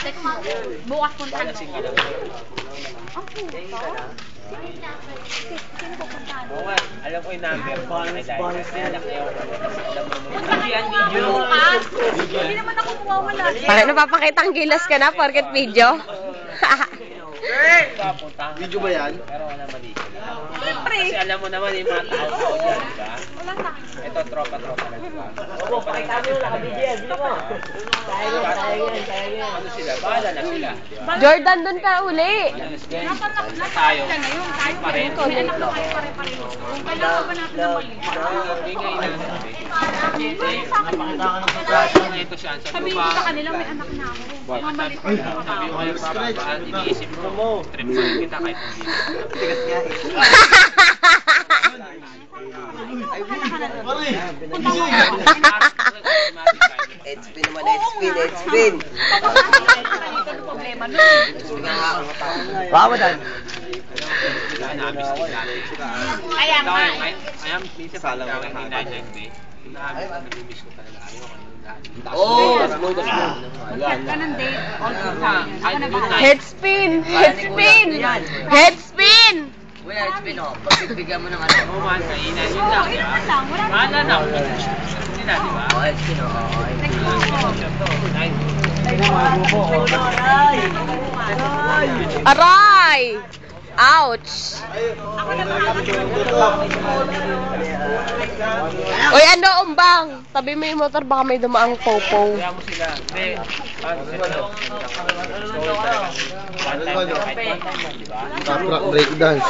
Text mo. Bukas puntahan mo. Ang puto? Sino pupuntahan mo? Oo nga, alam ko yung number. Bonus. Bukas? Hindi naman ako mawawala. Bakit napapakita ang gilas ka na? Porket video? Video ba yan? Pero wala mali. Siyempre. Kasi alam mo naman yung mga tao dyan, di ba? Wala sa akin. Ito, tropa-tropa lang, di ba? Oo, pakita mo yung naka-video yan. Dito mo. Ano sila? Bahala na sila, di ba? Jordan, dun ka uli. Tayo. Yan na yun. Tayo pa rin. May anak na kayo pare-pareho. Kung kailangan ba natin ng mali? Hindi nga inasabi. Ito siya. Sabihin ko sa kanila, may anak na ako. Mga mali pa rin ako. Sabi ko kayo, baka iniisip mo. Trip mo kita kahit hindi. Headspin naman, headspin. Problema nun. Bawa dan. Kaya nga. Kaya minsan pala ko hindi na nag-miss ko talaga. Oo. Ganun date. All the time. Ako na bahala. Headspin! Headspin! Headspin! Uy, headspin o. Pagbibigyan mo ng ano. Oo man, kainan yun lang. Yun lang. Wala na. Bahala na. Sila, di ba? Oo, headspin o. Aray! Ouch! Uy, ano, umbang? Tabi mo yung motor, baka may dumaang popo. Kaya mo sila. Hindi. Taprak breakdance.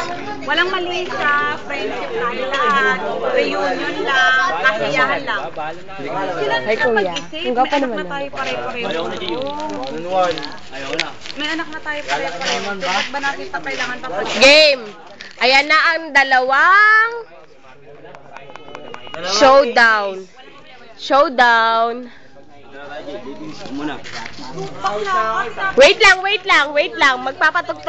Walang mali sa friendship tayo lahat. Reunion lang. Kasiyahan lang. Sila Ay, na kuya. mag-isip. Ang May gapa anak naman na nun. tayo pare-pareho. Ayaw na. May anak na tayo pare-pareho. Bakit ba natin ito kailangan papalit? Game! Ayan na ang dalawang showdown. Showdown. Bakla. Wait lang. Magpapatugtog